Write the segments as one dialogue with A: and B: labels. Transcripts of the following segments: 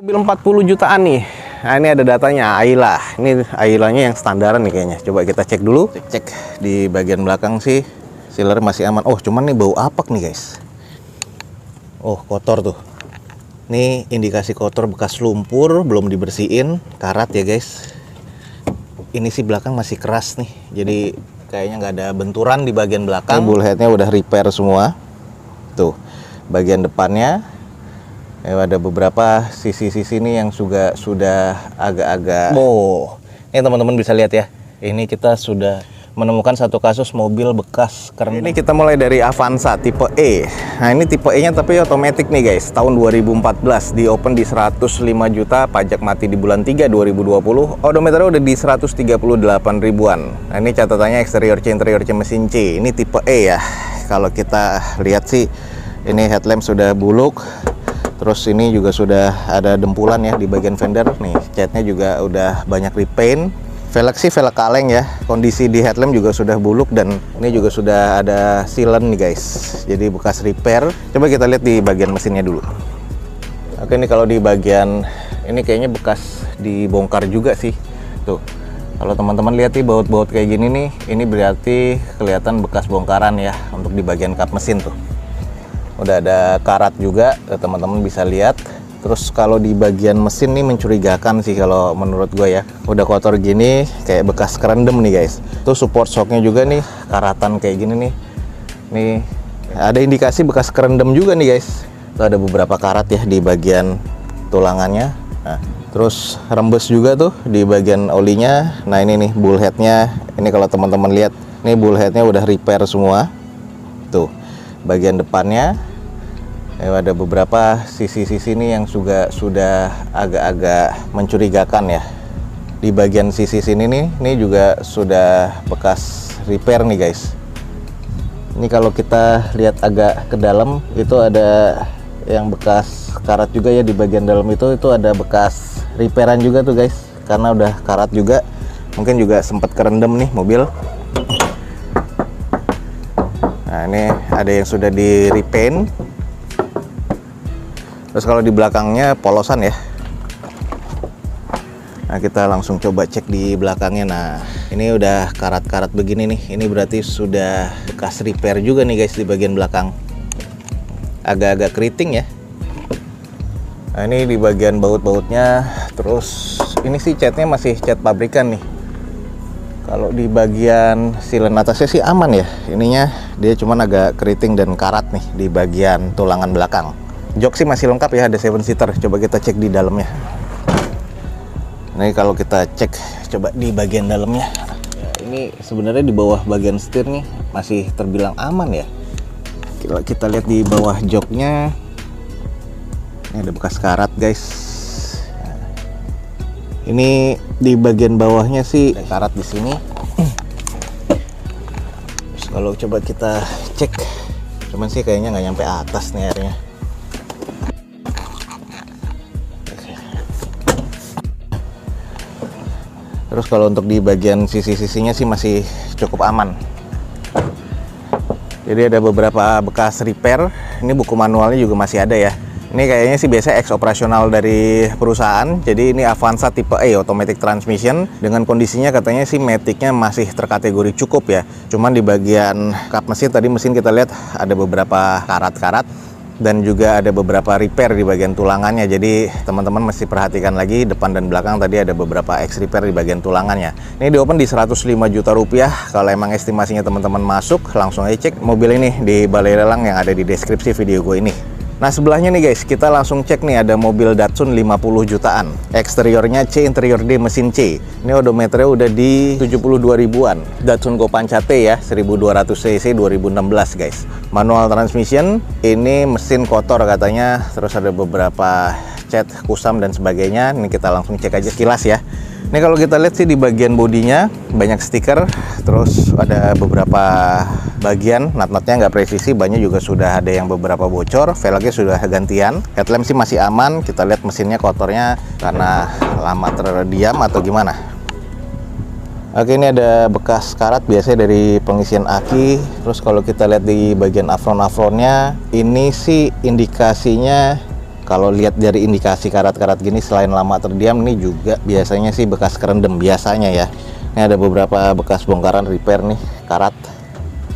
A: Mobil 40 jutaan nih. Nah, ini ada datanya Ayla. Ini Aylanya yang standaran nih kayaknya. Coba kita cek dulu. Cek di bagian belakang sih. Sealer masih aman. Oh, cuman nih bau apak nih, guys. Oh, kotor tuh. Nih indikasi kotor bekas lumpur, belum dibersihin, karat ya, guys. Ini sih belakang masih keras nih. Jadi kayaknya nggak ada benturan di bagian belakang. Bullheadnya udah repair semua. Tuh, bagian depannya ada beberapa sisi-sisi nih yang juga sudah agak-agak. Oh, ini teman-teman bisa lihat ya. Ini kita sudah menemukan satu kasus mobil bekas kerendam. Ini kita mulai dari Avanza tipe E. Nah, ini tipe E-nya tapi otomatis nih, guys. Tahun 2014 di open di 105 juta, pajak mati di bulan 3 2020. Odometernya udah di 138 ribuan. Nah, ini catatannya eksterior C, interior C, mesin C. Ini tipe E ya. Kalau kita lihat sih ini headlamp sudah buluk. Terus ini juga sudah ada dempulan ya di bagian fender. Nih, catnya juga udah banyak repaint. Velg sih velg kaleng ya. Kondisi di headlamp juga sudah buluk dan ini juga sudah ada sealant nih, guys. Jadi bekas repair. Coba kita lihat di bagian mesinnya dulu. Oke, ini kalau di bagian ini kayaknya bekas dibongkar juga sih. Tuh. Kalau teman-teman lihat nih baut-baut kayak gini nih, ini berarti kelihatan bekas bongkaran ya untuk di bagian kap mesin tuh. Udah ada karat juga, teman-teman bisa lihat. Terus kalau di bagian mesin nih mencurigakan sih kalau menurut gue ya. Udah kotor gini kayak bekas kerendam nih, guys. Tuh support shocknya juga nih karatan kayak gini nih. Nih ada indikasi bekas kerendam juga nih, guys. Tuh ada beberapa karat ya di bagian tulangannya. Nah, terus rembes juga tuh di bagian olinya. Nah, ini nih bullheadnya. Ini kalau teman-teman lihat, nih bullheadnya udah repair semua. Tuh bagian depannya ada beberapa sisi-sisi ini yang juga sudah agak-agak mencurigakan ya. Di bagian sisi sini nih, ini juga sudah bekas repair nih, guys. Ini kalau kita lihat agak ke dalam itu ada yang bekas karat juga ya. Di bagian dalam itu ada bekas repairan juga tuh, guys. Karena udah karat juga, mungkin juga sempat kerendam nih mobil. Nah, ini ada yang sudah di repaint. Terus kalau di belakangnya polosan ya. Nah, kita langsung coba cek di belakangnya. Nah, ini udah karat-karat begini nih. Ini berarti sudah bekas repair juga nih, guys, di bagian belakang. Agak-agak keriting ya. Nah, ini di bagian baut-bautnya. Terus ini sih catnya masih cat pabrikan nih. Kalau di bagian silen atasnya sih aman ya. Ininya dia cuman agak keriting dan karat nih di bagian tulangan belakang. Jok sih masih lengkap ya, ada 7-seater. Coba kita cek di dalamnya. Nah, kalau kita cek coba di bagian dalamnya. Ya, ini sebenarnya di bawah bagian setir nih masih terbilang aman ya. Kita lihat di bawah joknya. Ini ada bekas karat, guys. Nah, ini di bagian bawahnya sih ada karat di sini. Terus kalau coba kita cek, cuman sih kayaknya nggak nyampe atas nih airnya. Terus kalau untuk di bagian sisi-sisinya sih masih cukup aman. Jadi ada beberapa bekas repair. Ini buku manualnya juga masih ada ya. Ini kayaknya sih biasa ex operasional dari perusahaan. Jadi ini Avanza tipe E automatic transmission. Dengan kondisinya katanya sih maticnya masih terkategori cukup ya. Cuman di bagian kap mesin tadi mesin kita lihat ada beberapa karat-karat. Dan juga ada beberapa repair di bagian tulangannya. Jadi teman-teman mesti perhatikan lagi depan dan belakang tadi ada beberapa X repair di bagian tulangannya. Ini di open di 105 juta rupiah. Kalau emang estimasinya teman-teman masuk, langsung aja cek mobil ini di balai lelang yang ada di deskripsi video gue ini. Nah, sebelahnya nih, guys, kita langsung cek nih ada mobil Datsun 50 jutaan. Eksteriornya C, interior D, mesin C. Ini odometernya udah di 72 ribuan. Datsun Go Pancha T ya, 1200 cc 2016, guys. Manual transmission, ini mesin kotor katanya. Terus ada beberapa cat, kusam dan sebagainya. Ini kita langsung cek aja sekilas ya. Ini kalau kita lihat sih di bagian bodinya banyak stiker, terus ada beberapa bagian nut-nutnya nggak presisi, bannya juga sudah ada yang beberapa bocor, velgnya sudah gantian, headlamp sih masih aman. Kita lihat mesinnya kotornya karena lama terdiam atau gimana. Oke, ini ada bekas karat biasanya dari pengisian aki. Terus kalau kita lihat di bagian afron-afronnya, ini sih indikasinya Kalau lihat dari indikasi karat-karat gini, selain lama terdiam, ini juga biasanya sih bekas kerendam biasanya ya. Ini ada beberapa bekas bongkaran repair nih karat.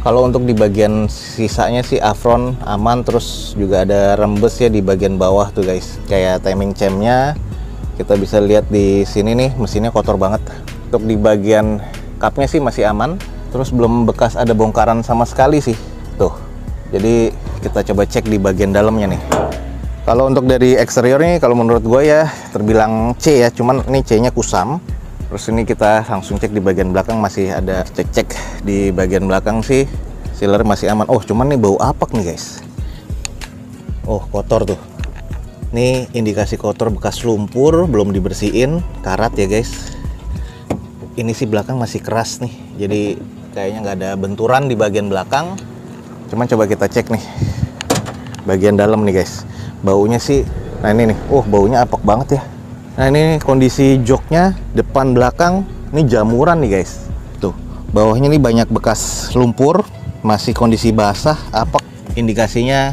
A: Kalau untuk di bagian sisanya sih Avron aman, terus juga ada rembes ya di bagian bawah tuh guys. Kayak timing chainnya kita bisa lihat di sini nih, mesinnya kotor banget. Untuk di bagian cupnya sih masih aman, terus belum bekas ada bongkaran sama sekali sih tuh. Jadi kita coba cek di bagian dalamnya nih. Kalau untuk dari eksterior nih, kalau menurut gue ya terbilang C ya, cuman ini C-nya kusam. Terus ini kita langsung cek di bagian belakang, masih ada cek-cek di bagian belakang sih. Sealer masih aman. Oh, cuman nih bau apak nih guys. Oh, kotor tuh. Nih indikasi kotor bekas lumpur, belum dibersihin, karat ya guys. Ini sih belakang masih keras nih, jadi kayaknya nggak ada benturan di bagian belakang. Cuman coba kita cek nih bagian dalam nih guys. Baunya sih, nah ini nih, baunya apek banget ya. Nah ini kondisi joknya depan belakang, ini jamuran nih guys. Tuh, bawahnya nih banyak bekas lumpur, masih kondisi basah, apek. Indikasinya,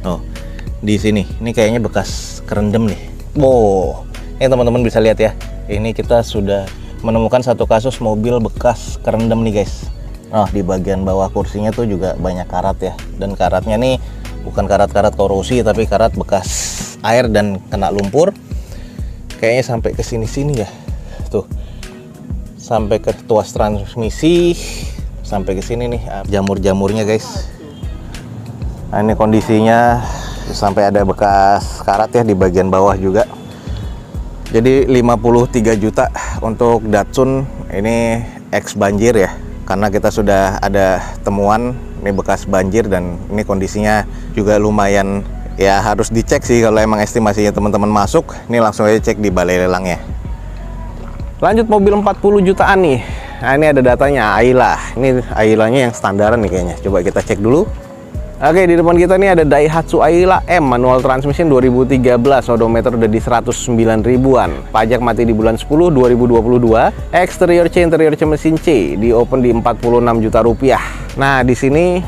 A: oh di sini, ini kayaknya bekas kerendam nih. Wow, ini teman-teman bisa lihat ya. Ini kita sudah menemukan satu kasus mobil bekas kerendam nih guys. Nah di bagian bawah kursinya tuh juga banyak karat ya. Dan karatnya nih bukan karat-karat korosi, tapi karat bekas air dan kena lumpur. Kayaknya sampai ke sini-sini ya. Tuh. Sampai ke tuas transmisi, sampai ke sini nih jamur-jamurnya guys. Nah ini kondisinya sampai ada bekas karat ya di bagian bawah juga. Jadi 53 juta untuk Datsun ini X banjir ya. Karena kita sudah ada temuan ini bekas banjir dan ini kondisinya juga lumayan ya, harus dicek sih kalau emang estimasinya teman-teman masuk. Ini langsung aja cek di balai lelangnya. Lanjut mobil 40 jutaan nih. Nah ini ada datanya Ayla. Ini Aylanya yang standaran nih kayaknya. Coba kita cek dulu. Oke, di depan kita nih ada Daihatsu Ayla M manual transmission 2013, odometer udah di 109 ribuan. Pajak mati di bulan 10 2022. Exterior C, interior C mesin C, di open di 46 juta rupiah. Nah, di sini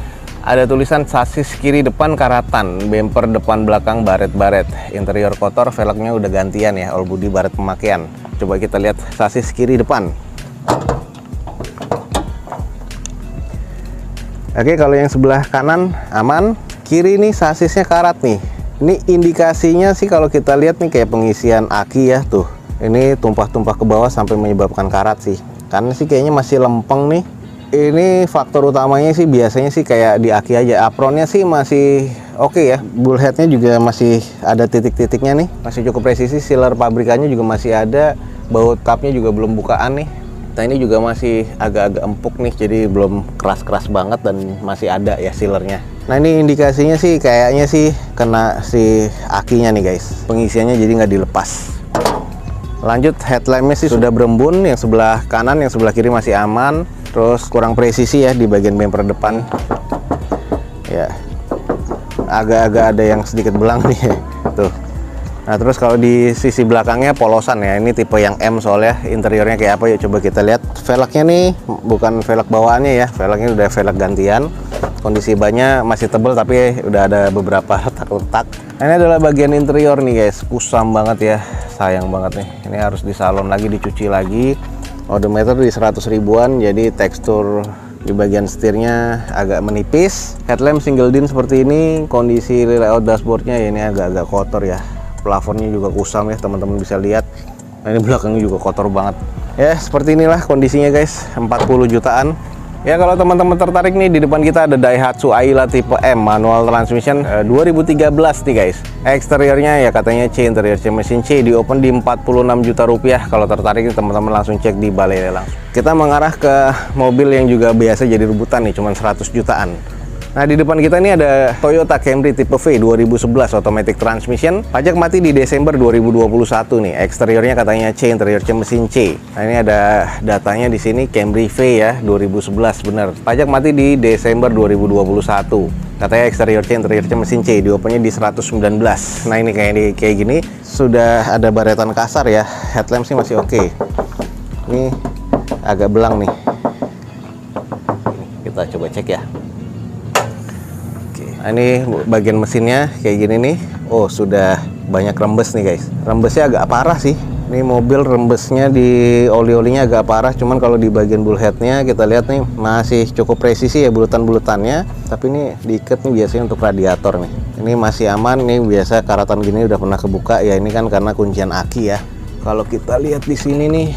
A: ada tulisan sasis kiri depan karatan, bumper depan belakang baret-baret. Interior kotor, velgnya udah gantian ya, all body baret pemakaian. Coba kita lihat sasis kiri depan. Oke, kalau yang sebelah kanan aman, kiri nih sasisnya karat nih. Ini indikasinya sih kalau kita lihat nih kayak pengisian aki ya tuh. Ini tumpah-tumpah ke bawah sampai menyebabkan karat sih. Karena sih kayaknya masih lempeng nih. Ini faktor utamanya sih biasanya sih kayak di aki aja. Apronnya sih masih oke ya. Bullheadnya juga masih ada titik-titiknya nih. Masih cukup presisi, sealer pabrikannya juga masih ada. Baut cupnya juga belum bukaan nih. Nah ini juga masih agak-agak empuk nih, jadi belum keras-keras banget dan masih ada ya sealernya. Nah ini indikasinya sih kayaknya sih kena si akinya nih guys. Pengisiannya jadi nggak dilepas. Lanjut, headlampnya sih sudah berembun, yang sebelah kanan, yang sebelah kiri masih aman. Terus kurang presisi ya di bagian bumper depan. Ya, agak-agak ada yang sedikit belang nih. Tuh. Nah terus kalau di sisi belakangnya polosan ya, ini tipe yang M soalnya. Interiornya kayak apa ya, coba kita lihat. Velgnya nih bukan velg bawaannya ya, velgnya udah velg gantian. Kondisi bannya masih tebel tapi udah ada beberapa retak-retak. Nah, ini adalah bagian interior nih guys, kusam banget ya, sayang banget nih. Ini harus disalon lagi, dicuci lagi. Odometer di 100 ribuan, jadi tekstur di bagian setirnya agak menipis. Headlamp single din seperti ini. Kondisi layout dashboardnya ya ini agak-agak kotor ya. Plafonnya juga kusam ya, teman-teman bisa lihat. Nah, ini belakangnya juga kotor banget. Ya, seperti inilah kondisinya guys, 40 jutaan. Ya, kalau teman-teman tertarik nih, di depan kita ada Daihatsu Ayla tipe M manual transmission 2013 nih guys. Eksteriornya ya katanya C, interior C mesin C, di open di 46 juta rupiah. Kalau tertarik nih teman-teman langsung cek di balai lelang. Kita mengarah ke mobil yang juga biasa jadi rebutan nih, cuman 100 jutaan. Nah, di depan kita ini ada Toyota Camry tipe V 2011 automatic transmission. Pajak mati di Desember 2021 nih. Eksteriornya katanya C, interior C mesin C. Nah, ini ada datanya di sini Camry V ya, 2011 bener. Pajak mati di Desember 2021. Katanya eksterior C, interior C mesin C, di opennya di 119. Nah, ini kayak gini sudah ada baretan kasar ya. Headlamp sih masih oke. Ini agak belang nih. Kita coba cek ya. Nah, ini bagian mesinnya kayak gini nih. Oh, sudah banyak rembes nih guys. Rembesnya agak parah sih. Ini mobil rembesnya di oli-olinya agak parah. Cuman kalau di bagian bullheadnya kita lihat nih masih cukup presisi ya bulutan-bulutannya. Tapi ini diikat nih biasanya untuk radiator nih. Ini masih aman. Ini biasa karatan gini udah pernah kebuka ya. Ini kan karena kuncian aki ya. Kalau kita lihat di sini nih,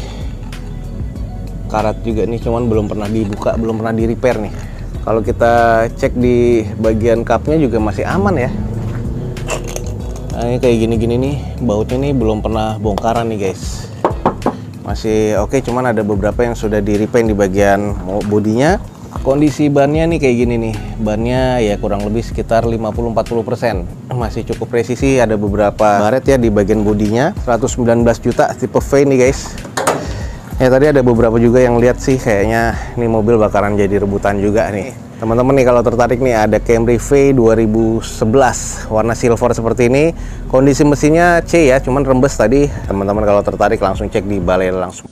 A: karat juga nih, cuman belum pernah dibuka, belum pernah di repair nih. Kalau kita cek di bagian cupnya juga masih aman ya. Nah, ini kayak gini-gini nih, bautnya nih belum pernah bongkaran nih guys. Masih oke, cuman ada beberapa yang sudah di repaint di bagian bodinya. Kondisi bannya nih kayak gini nih, bannya ya kurang lebih sekitar 50-40%. Masih cukup presisi, ada beberapa baret ya di bagian bodinya. 119 juta tipe V nih guys. Ya tadi ada beberapa juga yang lihat sih kayaknya nih mobil bakaran jadi rebutan juga nih. Teman-teman nih kalau tertarik nih ada Camry V 2011 warna silver seperti ini. Kondisi mesinnya C ya, cuman rembes tadi. Teman-teman kalau tertarik langsung cek di balai langsung.